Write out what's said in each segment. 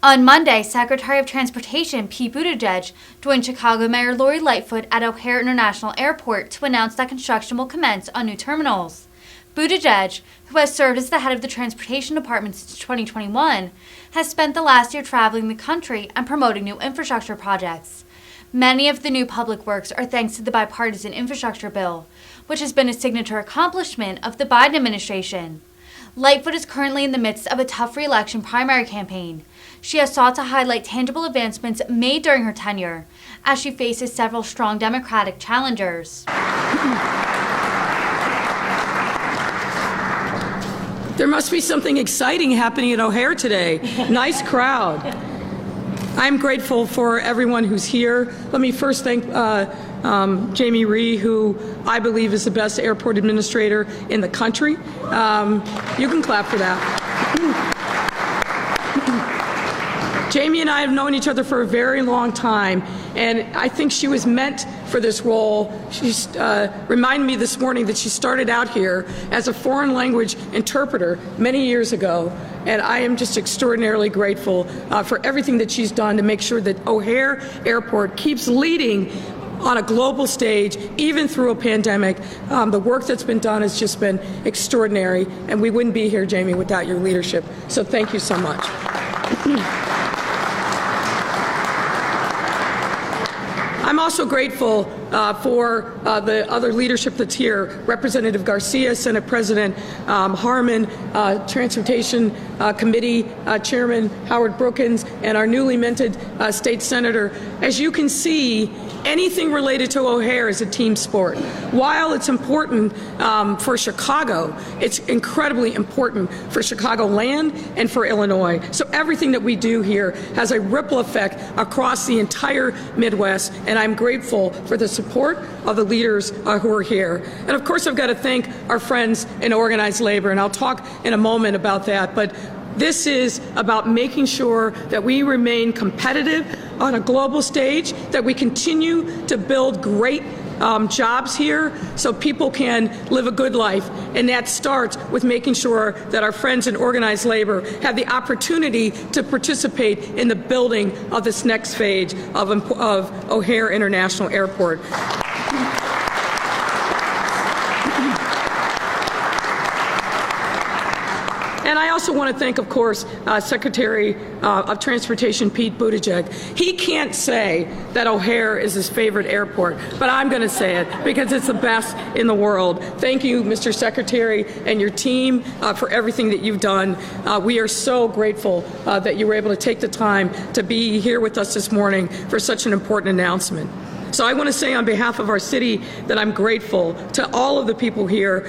On Monday, Secretary of Transportation Pete Buttigieg joined Chicago Mayor Lori Lightfoot at O'Hare International Airport to announce that construction will commence on new terminals. Buttigieg, who has served as the head of the Transportation Department since 2021, has spent the last year traveling the country and promoting new infrastructure projects. Many of the new public works are thanks to the bipartisan infrastructure bill, which has been a signature accomplishment of the Biden administration. Lightfoot is currently in the midst of a tough re-election primary campaign. She has sought to highlight tangible advancements made during her tenure, as she faces several strong Democratic challengers. There must be something exciting happening at O'Hare today. Nice crowd. I'm grateful for everyone who's here. Let me first thank Jamie Rhee, who I believe is the best airport administrator in the country. You can clap for that. Jamie and I have known each other for a very long time, and I think she was meant for this role. She reminded me this morning that she started out here as a foreign language interpreter many years ago, and I am just extraordinarily grateful for everything that she's done to make sure that O'Hare Airport keeps leading on a global stage, even through a pandemic. The work that's been done has just been extraordinary, and we wouldn't be here, Jamie, without your leadership. So thank you so much. I'm also grateful for the other leadership that's here, Representative Garcia, Senate President Harman, Transportation Committee Chairman Howard Brookins, and our newly minted state senator. As you can see, anything related to O'Hare is a team sport. While it's important for Chicago, it's incredibly important for Chicagoland and for Illinois. So everything that we do here has a ripple effect across the entire Midwest, and I'm grateful for the support of the leaders who are here. And of course, I've got to thank our friends in organized labor, and I'll talk in a moment about that. But this is about making sure that we remain competitive on a global stage, that we continue to build great jobs here so people can live a good life. And that starts with making sure that our friends in organized labor have the opportunity to participate in the building of this next phase of O'Hare International Airport. And I also want to thank, of course, Secretary of Transportation Pete Buttigieg. He can't say that O'Hare is his favorite airport, but I'm going to say it because it's the best in the world. Thank you, Mr. Secretary, and your team for everything that you've done. We are so grateful that you were able to take the time to be here with us this morning for such an important announcement. So I want to say on behalf of our city that I'm grateful to all of the people here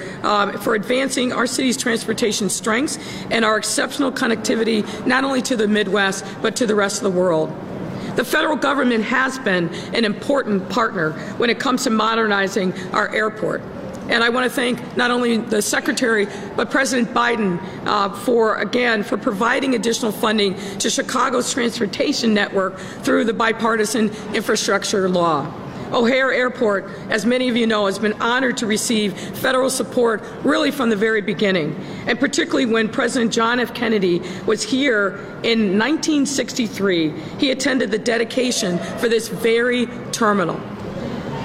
for advancing our city's transportation strengths and our exceptional connectivity not only to the Midwest but to the rest of the world. The federal government has been an important partner when it comes to modernizing our airport. And I want to thank not only the Secretary, but President Biden for providing additional funding to Chicago's transportation network through the bipartisan infrastructure law. O'Hare Airport, as many of you know, has been honored to receive federal support really from the very beginning, and particularly when President John F. Kennedy was here in 1963. He attended the dedication for this very terminal.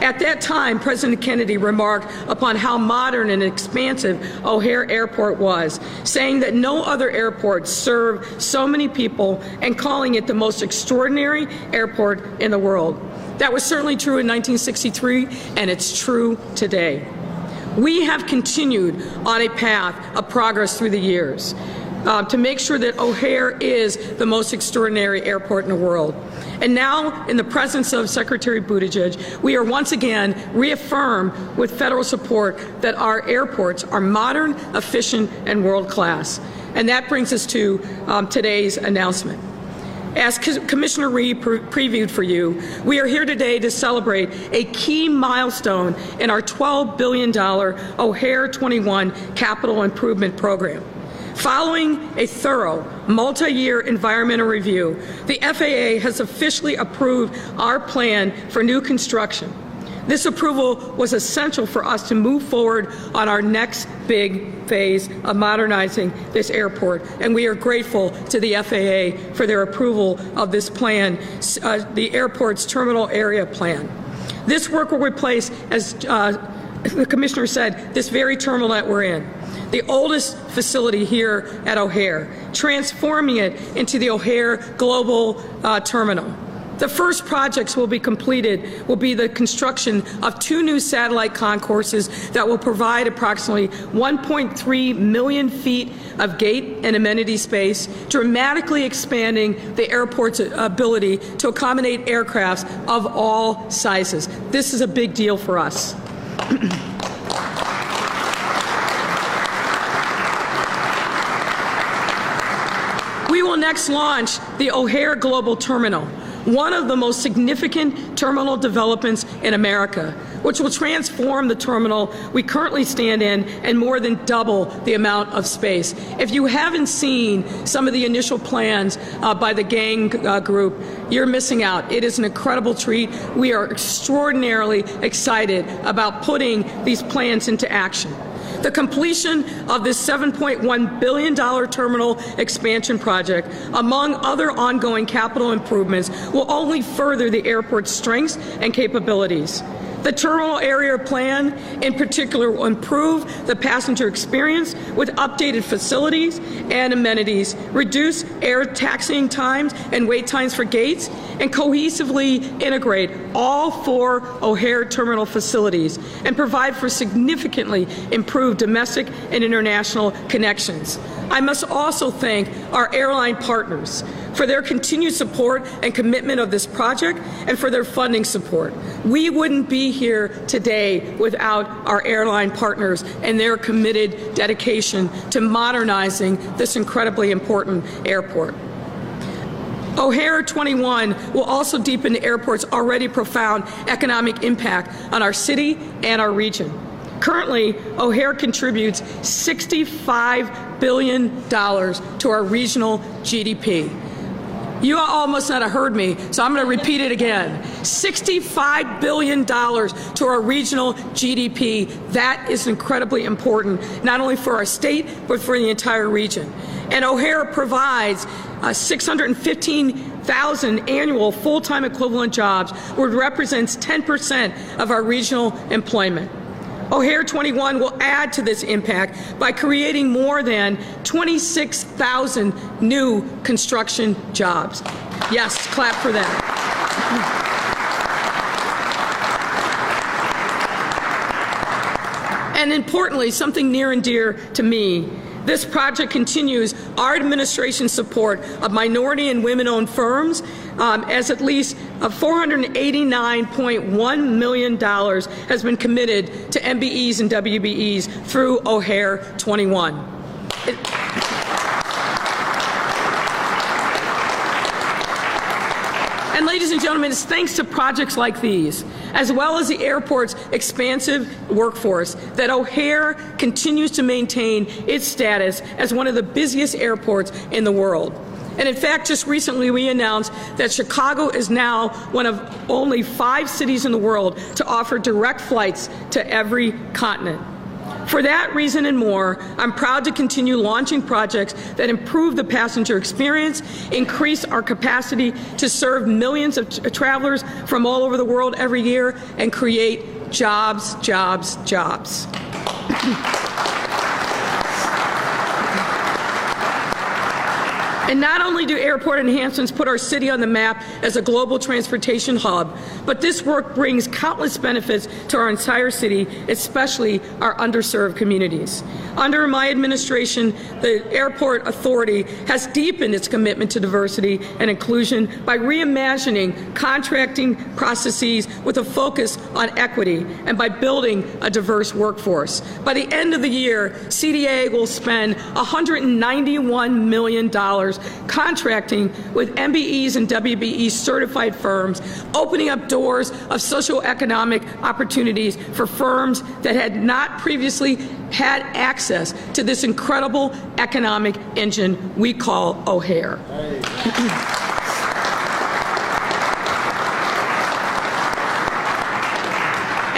At that time, President Kennedy remarked upon how modern and expansive O'Hare Airport was, saying that no other airport served so many people and calling it the most extraordinary airport in the world. That was certainly true in 1963, and it's true today. We have continued on a path of progress through the years to make sure that O'Hare is the most extraordinary airport in the world. And now, in the presence of Secretary Buttigieg, we are once again reaffirmed with federal support that our airports are modern, efficient, and world-class. And that brings us to today's announcement. As Commissioner Rhee previewed for you, we are here today to celebrate a key milestone in our $12 billion O'Hare 21 capital improvement program. Following a thorough, multi-year environmental review, the FAA has officially approved our plan for new construction. This approval was essential for us to move forward on our next big phase of modernizing this airport, and we are grateful to the FAA for their approval of this plan, the airport's terminal area plan. This work will replace, as the Commissioner said, this very terminal that we're in, the oldest facility here at O'Hare, transforming it into the O'Hare Global Terminal. The first projects will be completed will be the construction of 2 new satellite concourses that will provide approximately 1.3 million feet of gate and amenity space, dramatically expanding the airport's ability to accommodate aircrafts of all sizes. This is a big deal for us. We will next launch the O'Hare Global Terminal, one of the most significant terminal developments in America, which will transform the terminal we currently stand in and more than double the amount of space. If you haven't seen some of the initial plans by the gang group, you're missing out. It is an incredible treat. We are extraordinarily excited about putting these plans into action. The completion of this $7.1 billion terminal expansion project, among other ongoing capital improvements, will only further the airport's strengths and capabilities. The terminal area plan, in particular, will improve the passenger experience with updated facilities and amenities, reduce air taxiing times and wait times for gates, and cohesively integrate all 4 O'Hare terminal facilities and provide for significantly improved domestic and international connections. I must also thank our airline partners for their continued support and commitment of this project and for their funding support. We wouldn't be here today without our airline partners and their committed dedication to modernizing this incredibly important airport. O'Hare 21 will also deepen the airport's already profound economic impact on our city and our region. Currently, O'Hare contributes $65 billion to our regional GDP. You all must not have heard me, so I'm going to repeat it again. $65 billion to our regional GDP. That is incredibly important, not only for our state, but for the entire region. And O'Hare provides 615,000 annual full-time equivalent jobs, which represents 10% of our regional employment. O'Hare 21 will add to this impact by creating more than 26,000 new construction jobs. Yes, clap for that. And importantly, something near and dear to me, this project continues our administration's support of minority and women-owned firms, as at least $489.1 million has been committed to MBEs and WBEs through O'Hare 21. And ladies and gentlemen, it's thanks to projects like these, as well as the airport's expansive workforce, that O'Hare continues to maintain its status as one of the busiest airports in the world. And in fact, just recently we announced that Chicago is now one of only 5 cities in the world to offer direct flights to every continent. For that reason and more, I'm proud to continue launching projects that improve the passenger experience, increase our capacity to serve millions of travelers from all over the world every year, and create jobs, jobs, jobs. And not only do airport enhancements put our city on the map as a global transportation hub, but this work brings countless benefits to our entire city, especially our underserved communities. Under my administration, the Airport Authority has deepened its commitment to diversity and inclusion by reimagining contracting processes with a focus on equity and by building a diverse workforce. By the end of the year, CDA will spend $191 million contracting with MBEs and WBEs certified firms, opening up doors of socioeconomic opportunities for firms that had not previously had access to this incredible economic engine we call O'Hare.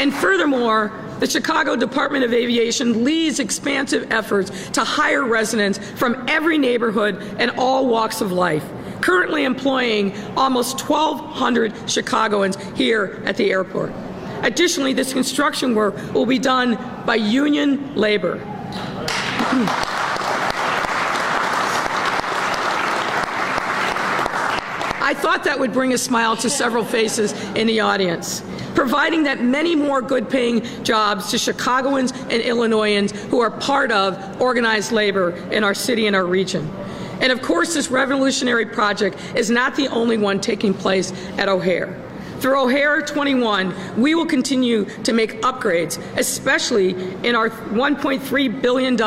And furthermore, the Chicago Department of Aviation leads expansive efforts to hire residents from every neighborhood and all walks of life, currently employing almost 1,200 Chicagoans here at the airport. Additionally, this construction work will be done by union labor. I thought that would bring a smile to several faces in the audience, providing that many more good-paying jobs to Chicagoans and Illinoisans who are part of organized labor in our city and our region. And of course, this revolutionary project is not the only one taking place at O'Hare. Through O'Hare 21, we will continue to make upgrades, especially in our $1.3 billion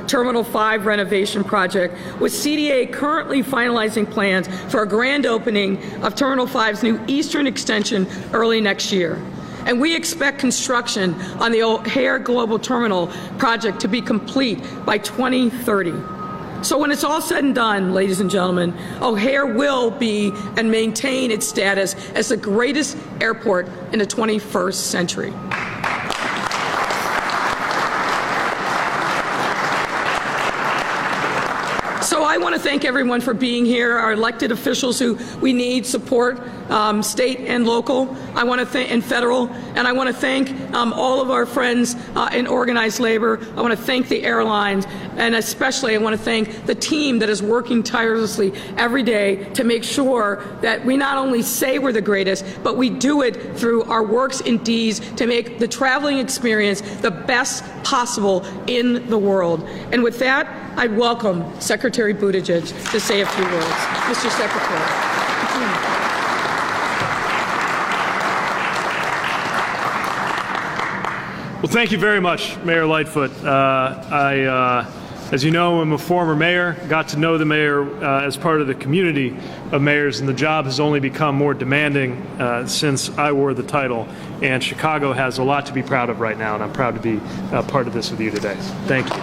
Terminal 5 renovation project, with CDA currently finalizing plans for a grand opening of Terminal 5's new eastern extension early next year. And we expect construction on the O'Hare Global Terminal project to be complete by 2030. So when it's all said and done, ladies and gentlemen, O'Hare will be and maintain its status as the greatest airport in the 21st century. So I want to thank everyone for being here, our elected officials who we need support, state and local. I want to thank, and federal, and I want to thank all of our friends in organized labor. I want to thank the airlines, and especially I want to thank the team that is working tirelessly every day to make sure that we not only say we're the greatest, but we do it through our works and deeds to make the traveling experience the best possible in the world. And with that, I welcome Secretary Buttigieg to say a few words. Mr. Secretary. Well, thank you very much, Mayor Lightfoot. As you know, I'm a former mayor, got to know the mayor as part of the community of mayors, and the job has only become more demanding since I wore the title. And Chicago has a lot to be proud of right now, and I'm proud to be part of this with you today. Thank you.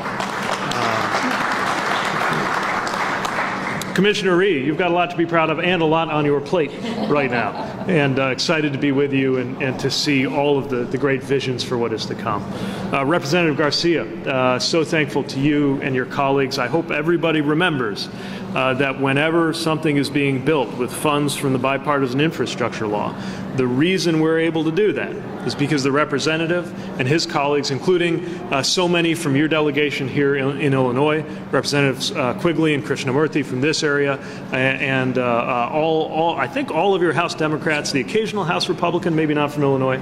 Commissioner Rhee, you've got a lot to be proud of and a lot on your plate right now. And excited to be with you and to see all of the great visions for what is to come. Representative Garcia, so thankful to you and your colleagues. I hope everybody remembers that whenever something is being built with funds from the bipartisan infrastructure law, the reason we're able to do that is because the representative and his colleagues, including so many from your delegation here in Illinois, Representatives Quigley and Krishnamurthy from this area, and I think all of your House Democrats, the occasional House Republican, maybe not from Illinois,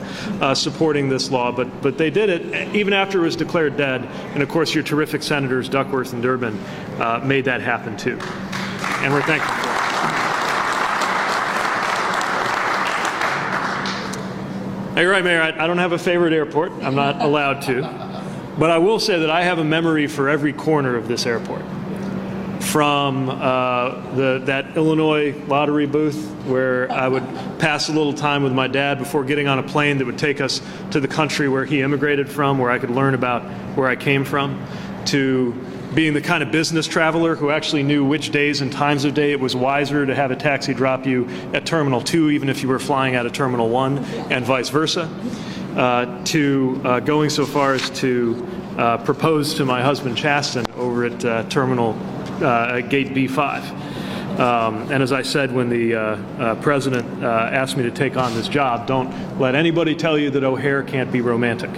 supporting this law, but they did it even after it was declared dead. And of course, your terrific senators Duckworth and Durbin made that happen too, and we're thankful for it. Now, you're right, Mayor, I don't have a favorite airport. I'm not allowed to. But I will say that I have a memory for every corner of this airport. From that Illinois lottery booth where I would pass a little time with my dad before getting on a plane that would take us to the country where he immigrated from, where I could learn about where I came from, to being the kind of business traveler who actually knew which days and times of day it was wiser to have a taxi drop you at Terminal 2, even if you were flying out of Terminal 1, and vice versa, to going so far as to propose to my husband Chasten over at Terminal Gate B5. And as I said when the president asked me to take on this job, don't let anybody tell you that O'Hare can't be romantic.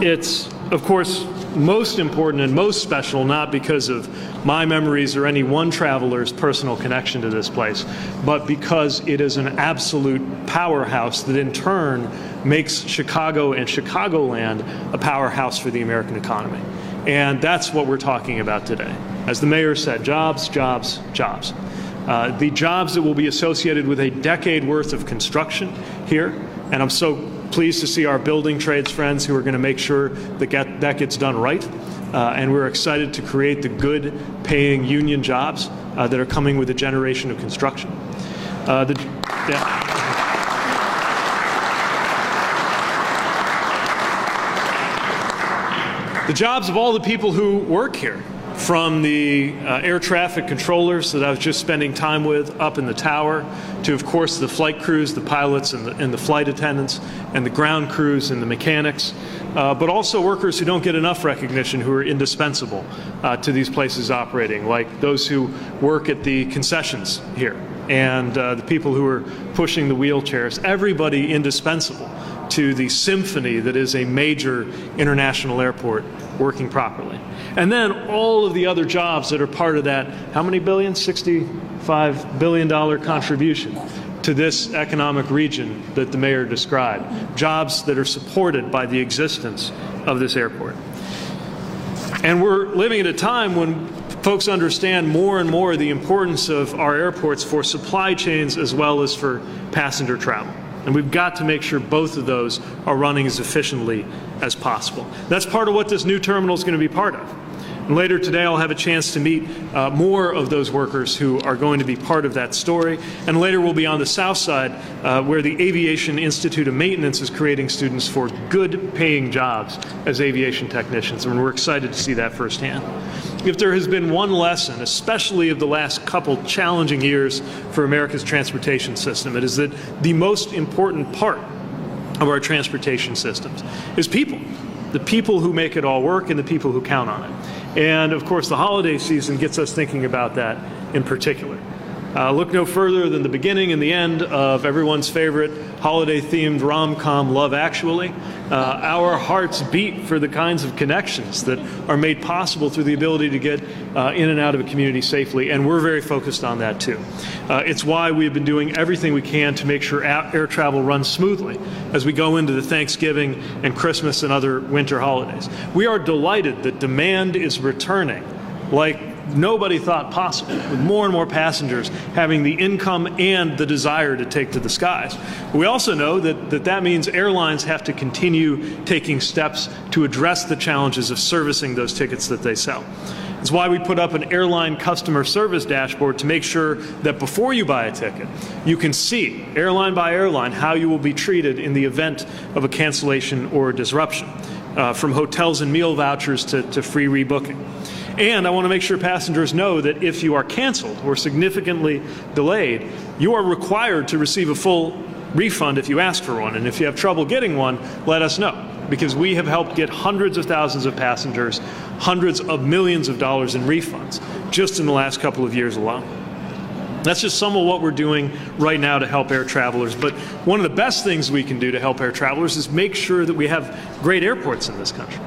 It's, of course, most important and most special, not because of my memories or any one traveler's personal connection to this place, but because it is an absolute powerhouse that in turn makes Chicago and Chicagoland a powerhouse for the American economy. And that's what we're talking about today. As the mayor said, jobs, jobs, jobs. The jobs that will be associated with a decade worth of construction here, and I'm so pleased to see our building trades friends who are going to make sure that that gets done right. And we're excited to create the good paying union jobs that are coming with a generation of construction. The jobs of all the people who work here, from the air traffic controllers that I was just spending time with up in the tower, to, of course, the flight crews, the pilots and the flight attendants, and the ground crews and the mechanics, but also workers who don't get enough recognition, who are indispensable to these places operating, like those who work at the concessions here, and the people who are pushing the wheelchairs. Everybody indispensable to the symphony that is a major international airport working properly. And then all of the other jobs that are part of that, how many billion? $65 billion contribution to this economic region that the mayor described. Jobs that are supported by the existence of this airport. And we're living at a time when folks understand more and more the importance of our airports for supply chains as well as for passenger travel. And we've got to make sure both of those are running as efficiently as possible. That's part of what this new terminal is going to be part of. And later today, I'll have a chance to meet more of those workers who are going to be part of that story. And later, we'll be on the south side, where the Aviation Institute of Maintenance is creating students for good-paying jobs as aviation technicians. And we're excited to see that firsthand. If there has been one lesson, especially of the last couple challenging years for America's transportation system, it is that the most important part of our transportation systems is people. The people who make it all work and the people who count on it. And of course, the holiday season gets us thinking about that in particular. Look no further than the beginning and the end of everyone's favorite holiday-themed rom-com, Love Actually. Our hearts beat for the kinds of connections that are made possible through the ability to get in and out of a community safely, and we're very focused on that too. It's why we've been doing everything we can to make sure air travel runs smoothly as we go into the Thanksgiving and Christmas and other winter holidays. We are delighted that demand is returning like nobody thought possible, with more and more passengers having the income and the desire to take to the skies. We also know that means airlines have to continue taking steps to address the challenges of servicing those tickets that they sell. It's why we put up an airline customer service dashboard to make sure that before you buy a ticket, you can see, airline by airline, how you will be treated in the event of a cancellation or a disruption, from hotels and meal vouchers to free rebooking. And I want to make sure passengers know that if you are canceled or significantly delayed, you are required to receive a full refund if you ask for one. And if you have trouble getting one, let us know, because we have helped get hundreds of thousands of passengers, hundreds of millions of dollars in refunds just in the last couple of years alone. That's just some of what we're doing right now to help air travelers. But one of the best things we can do to help air travelers is make sure that we have great airports in this country.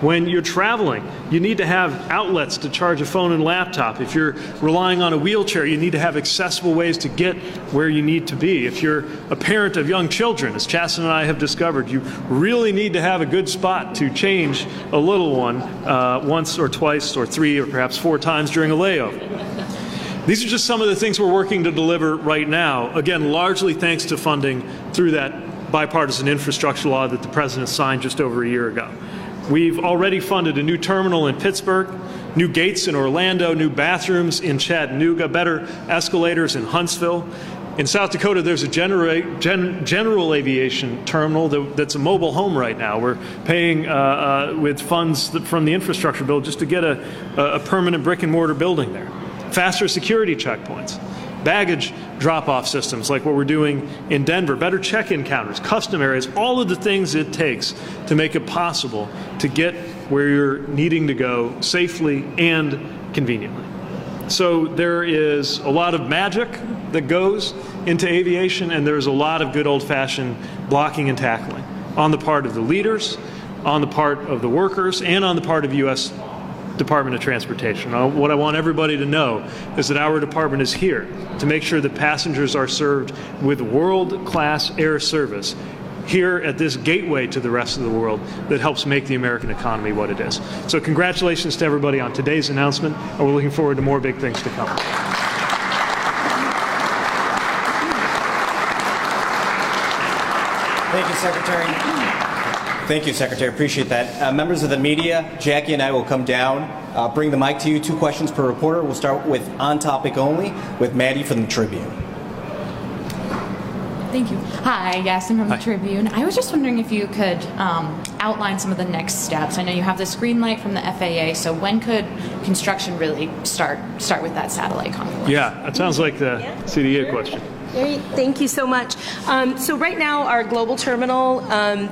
When you're traveling, you need to have outlets to charge a phone and laptop. If you're relying on a wheelchair, you need to have accessible ways to get where you need to be. If you're a parent of young children, as Chasten and I have discovered, you really need to have a good spot to change a little one once or twice or three or perhaps four times during a layover. These are just some of the things we're working to deliver right now, again, largely thanks to funding through that bipartisan infrastructure law that the President signed just over a year ago. We've already funded a new terminal in Pittsburgh, new gates in Orlando, new bathrooms in Chattanooga, better escalators in Huntsville. In South Dakota, there's a general aviation terminal that's a mobile home right now. We're paying with funds from the infrastructure bill just to get a permanent brick and mortar building there. Faster security checkpoints, baggage drop-off systems like what we're doing in Denver, better check-in counters, custom areas, all of the things it takes to make it possible to get where you're needing to go safely and conveniently. So there is a lot of magic that goes into aviation, and there's a lot of good old-fashioned blocking and tackling on the part of the leaders, on the part of the workers, and on the part of U.S. Department of Transportation. What I want everybody to know is that our department is here to make sure that passengers are served with world-class air service here at this gateway to the rest of the world that helps make the American economy what it is. So congratulations to everybody on today's announcement, and we're looking forward to more big things to come. Thank you, Secretary. Thank you, Secretary. Appreciate that. Members of the media, Jackie and I will come down, bring the mic to you. 2 questions per reporter. We'll start with on topic only with Maddie from the Tribune. Thank you. Hi, yes, I'm from the Tribune. I was just wondering if you could outline some of the next steps? I know you have this green light from the FAA, so when could construction really start with that satellite constellation? Yeah, that sounds like the CDA question. Great. Thank you so much. So right now, our global terminal,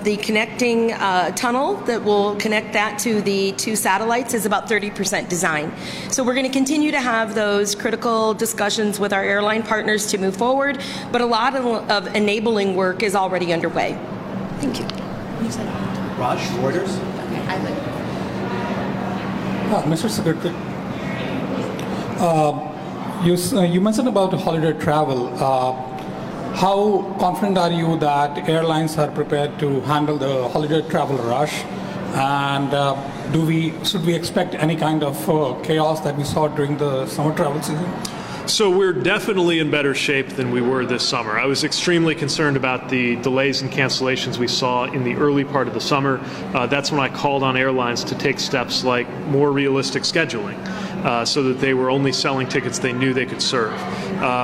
the connecting tunnel that will connect that to the 2 satellites is about 30% design. So we're going to continue to have those critical discussions with our airline partners to move forward, but a lot of enabling work is already underway. Thank you. Raj, Reuters. Mr. Secretary, you mentioned about holiday travel. How confident are you that airlines are prepared to handle the holiday travel rush? And should we expect any kind of chaos that we saw during the summer travel season? So we're definitely in better shape than we were this summer. I was extremely concerned about the delays and cancellations we saw in the early part of the summer. That's when I called on airlines to take steps like more realistic scheduling, so that they were only selling tickets they knew they could serve.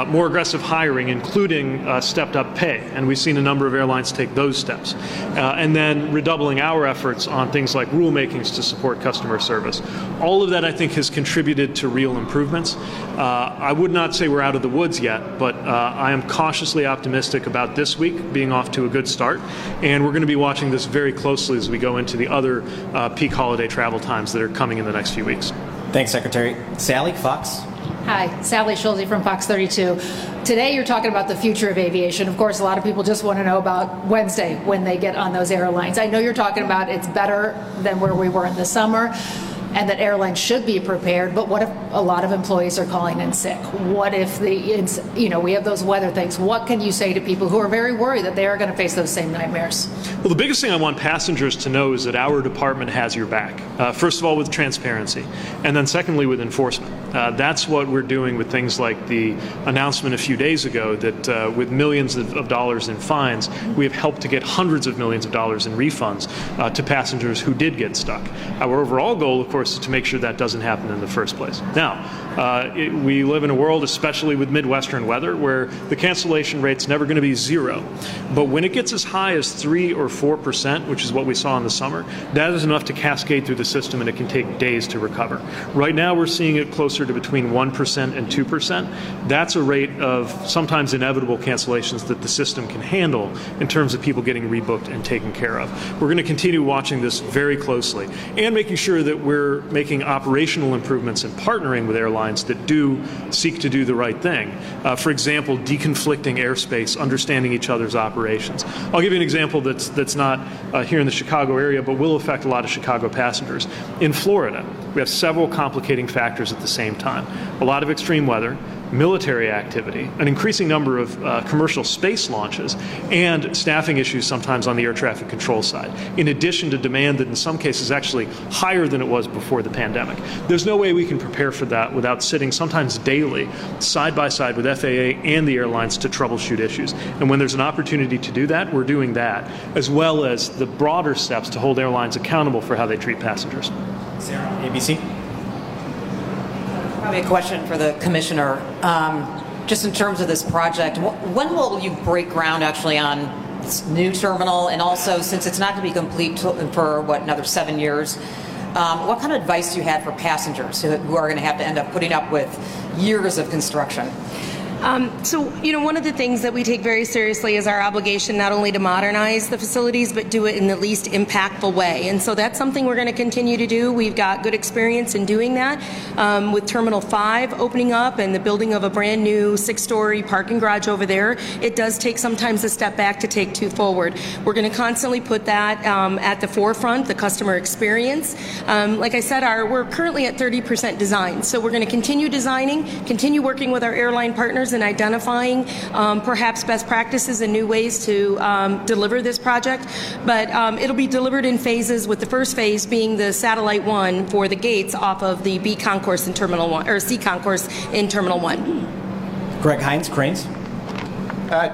More aggressive hiring, including stepped up pay, and we've seen a number of airlines take those steps. And then redoubling our efforts on things like rulemakings to support customer service. All of that, I think, has contributed to real improvements. I would not say we're out of the woods yet, but I am cautiously optimistic about this week being off to a good start, and we're going to be watching this very closely as we go into the other peak holiday travel times that are coming in the next few weeks. Thanks, Secretary. Sally, Fox. Hi, Sally Schulte from Fox 32. Today you're talking about the future of aviation. Of course, a lot of people just want to know about Wednesday when they get on those airlines. I know you're talking about it's better than where we were in the summer and that airlines should be prepared, but what if a lot of employees are calling in sick? What if we have those weather things? What can you say to people who are very worried that they are going to face those same nightmares? Well, the biggest thing I want passengers to know is that our department has your back. First of all, with transparency, and then secondly, with enforcement. That's what we're doing with things like the announcement a few days ago that with millions of dollars in fines, we have helped to get hundreds of millions of dollars in refunds to passengers who did get stuck. Our overall goal, of course, is to make sure that doesn't happen in the first place. Now, we live in a world, especially with Midwestern weather, where the cancellation rate's never going to be 0. But when it gets as high as 3 or 4%, which is what we saw in the summer, that is enough to cascade through the system, and it can take days to recover. Right now, we're seeing it closer to between 1% and 2%. That's a rate of sometimes inevitable cancellations that the system can handle in terms of people getting rebooked and taken care of. We're going to continue watching this very closely and making sure that we're making operational improvements and partnering with airlines that do seek to do the right thing. For example, deconflicting airspace, understanding each other's operations. I'll give you an example that's not here in the Chicago area, but will affect a lot of Chicago passengers. In Florida, we have several complicating factors at the same time. A lot of extreme weather, military activity, an increasing number of commercial space launches, and staffing issues sometimes on the air traffic control side, in addition to demand that in some cases actually higher than it was before the pandemic. There's no way we can prepare for that without sitting sometimes daily side by side with FAA and the airlines to troubleshoot issues. And when there's an opportunity to do that, we're doing that, as well as the broader steps to hold airlines accountable for how they treat passengers. Sarah, ABC. Probably a question for the commissioner. Just in terms of this project, when will you break ground actually on this new terminal? And also, since it's not going to be complete for another 7 years, what kind of advice do you have for passengers who are going to have to end up putting up with years of construction? One of the things that we take very seriously is our obligation not only to modernize the facilities, but do it in the least impactful way. And so that's something we're going to continue to do. We've got good experience in doing that with Terminal 5 opening up and the building of a brand new 6-story parking garage over there. It does take sometimes a step back to take 2 forward. We're going to constantly put that at the forefront, the customer experience. Like I said, we're currently at 30% design. So we're going to continue designing, continue working with our airline partners and identifying perhaps best practices and new ways to deliver this project. But it'll be delivered in phases, with the first phase being the Satellite 1 for the gates off of the B concourse in Terminal 1, or C concourse in Terminal 1. Greg Hines, Cranes.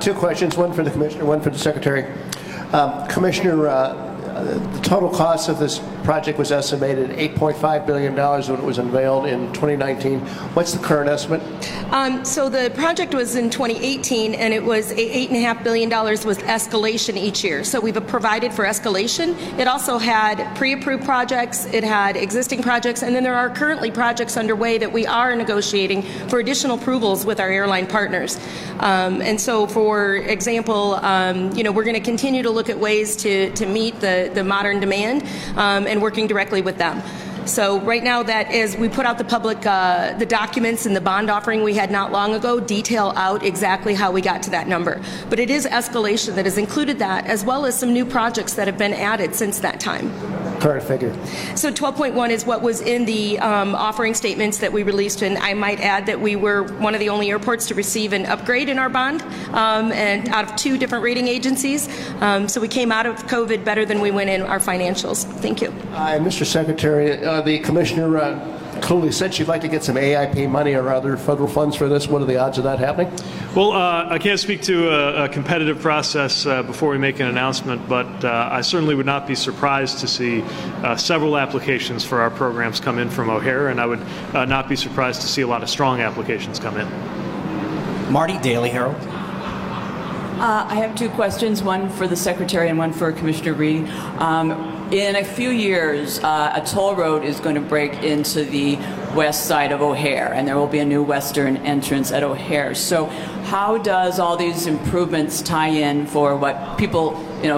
2 questions, one for the Commissioner, one for the Secretary. Commissioner, the total cost of this project was estimated at $8.5 billion when it was unveiled in 2019. What's the current estimate? So the project was in 2018, and it was $8.5 billion with escalation each year. So we've provided for escalation. It also had pre-approved projects, it had existing projects, and then there are currently projects underway that we are negotiating for additional approvals with our airline partners. And so, for example, we're going to continue to look at ways to meet the modern demand and working directly with them. So right now, that is, we put out the public, the documents and the bond offering we had not long ago detail out exactly how we got to that number. But it is escalation that has included that, as well as some new projects that have been added since that time. Current figure. So 12.1 is what was in the offering statements that we released, and I might add that we were one of the only airports to receive an upgrade in our bond, and out of 2 different rating agencies. So we came out of COVID better than we went in our financials. Thank you. Mr. Secretary, the Commissioner clearly said she'd like to get some AIP money or other federal funds for this. What are the odds of that happening? Well, I can't speak to a competitive process before we make an announcement, but I certainly would not be surprised to see several applications for our programs come in from O'Hare, and I would not be surprised to see a lot of strong applications come in. Marty, Daily Herald. I have 2 questions, one for the Secretary and one for Commissioner Reedy. In a few years, a toll road is going to break into the west side of O'Hare, and there will be a new western entrance at O'Hare. So how does all these improvements tie in for what people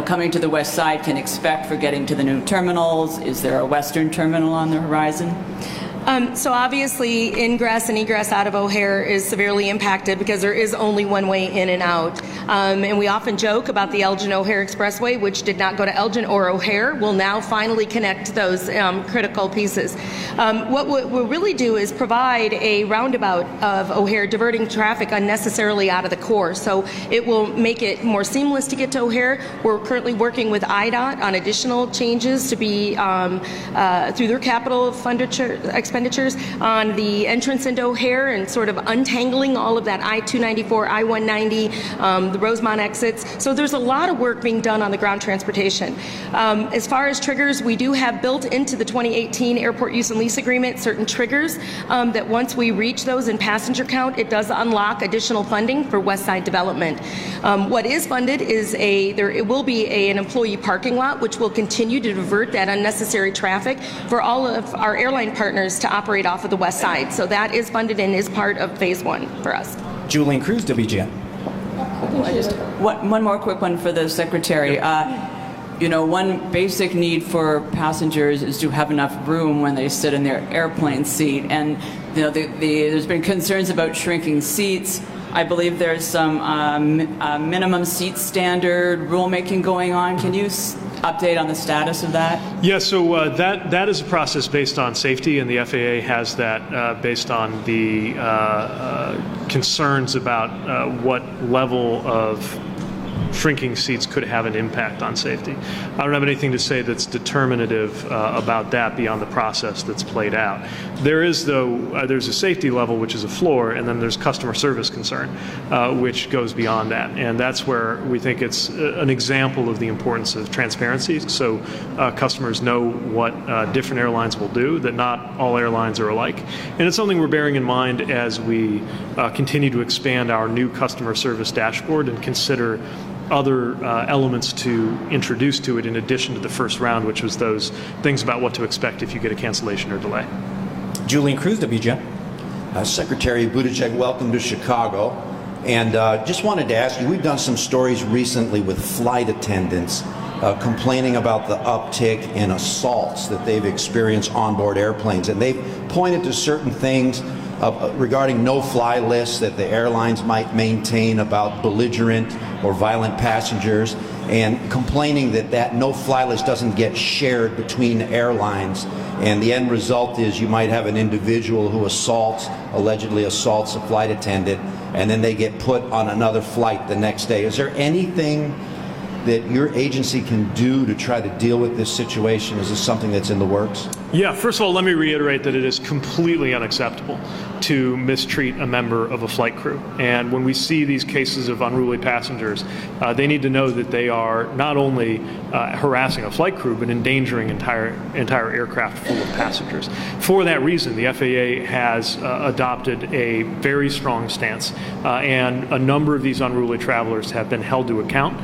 coming to the west side can expect for getting to the new terminals? Is there a western terminal on the horizon? So obviously, ingress and egress out of O'Hare is severely impacted because there is only one way in and out. And we often joke about the Elgin-O'Hare Expressway, which did not go to Elgin or O'Hare, will now finally connect those critical pieces. What we'll really do is provide a roundabout of O'Hare, diverting traffic unnecessarily out of the core. So it will make it more seamless to get to O'Hare. We're currently working with IDOT on additional changes to be through their capital expenditures on the entrance into O'Hare and sort of untangling all of that I-294, I-190, the Rosemont exits. So there's a lot of work being done on the ground transportation. As far as triggers, we do have built into the 2018 Airport Use and Lease Agreement certain triggers that once we reach those in passenger count, it does unlock additional funding for West Side development. What is funded is it will be an employee parking lot, which will continue to divert that unnecessary traffic for all of our airline partners to operate off of the west side. So that is funded and is part of phase 1 for us. Julian Cruz, WGN. One more quick one for the Secretary. One basic need for passengers is to have enough room when they sit in their airplane seat. And there's been concerns about shrinking seats. I believe there's some minimum seat standard rulemaking going on. Can you update on the status of that? Yeah, so that is a process based on safety, and the FAA has that based on the concerns about what level of shrinking seats could have an impact on safety. I don't have anything to say that's determinative about that beyond the process that's played out. There is, though, there's a safety level, which is a floor, and then there's customer service concern, which goes beyond that. And that's where we think it's an example of the importance of transparency, so customers know what different airlines will do, that not all airlines are alike. And it's something we're bearing in mind as we continue to expand our new customer service dashboard and consider other elements to introduce to it in addition to the first round, which was those things about what to expect if you get a cancellation or delay. Julian Cruz, WGN. Secretary Buttigieg, welcome to Chicago. And just wanted to ask you, we've done some stories recently with flight attendants complaining about the uptick in assaults that they've experienced on board airplanes. And they've pointed to certain things regarding no-fly lists that the airlines might maintain about belligerent or violent passengers, and complaining that that no-fly list doesn't get shared between airlines. And the end result is you might have an individual who allegedly assaults a flight attendant, and then they get put on another flight the next day. Is there anything that your agency can do to try to deal with this situation? Is this something that's in the works? Yeah, first of all, let me reiterate that it is completely unacceptable to mistreat a member of a flight crew. And when we see these cases of unruly passengers, they need to know that they are not only harassing a flight crew, but endangering entire aircraft full of passengers. For that reason, the FAA has adopted a very strong stance, and a number of these unruly travelers have been held to account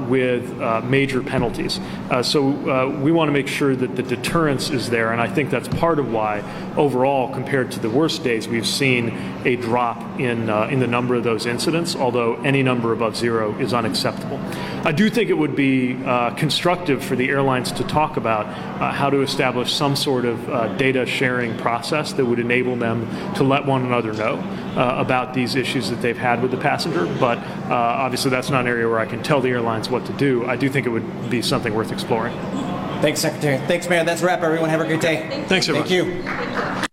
with major penalties. So we want to make sure that the deterrence is there, and I think that's part of why, overall, compared to the worst days, we've seen a drop in the number of those incidents, although any number above zero is unacceptable. I do think it would be constructive for the airlines to talk about how to establish some sort of data sharing process that would enable them to let one another know about these issues that they've had with the passenger, but obviously that's not an area where I can tell the airlines what to do. I do think it would be something worth exploring. Thanks, Secretary. Thanks, Mayor. That's a wrap, everyone. Have a great day. Thanks, everyone. Thank you.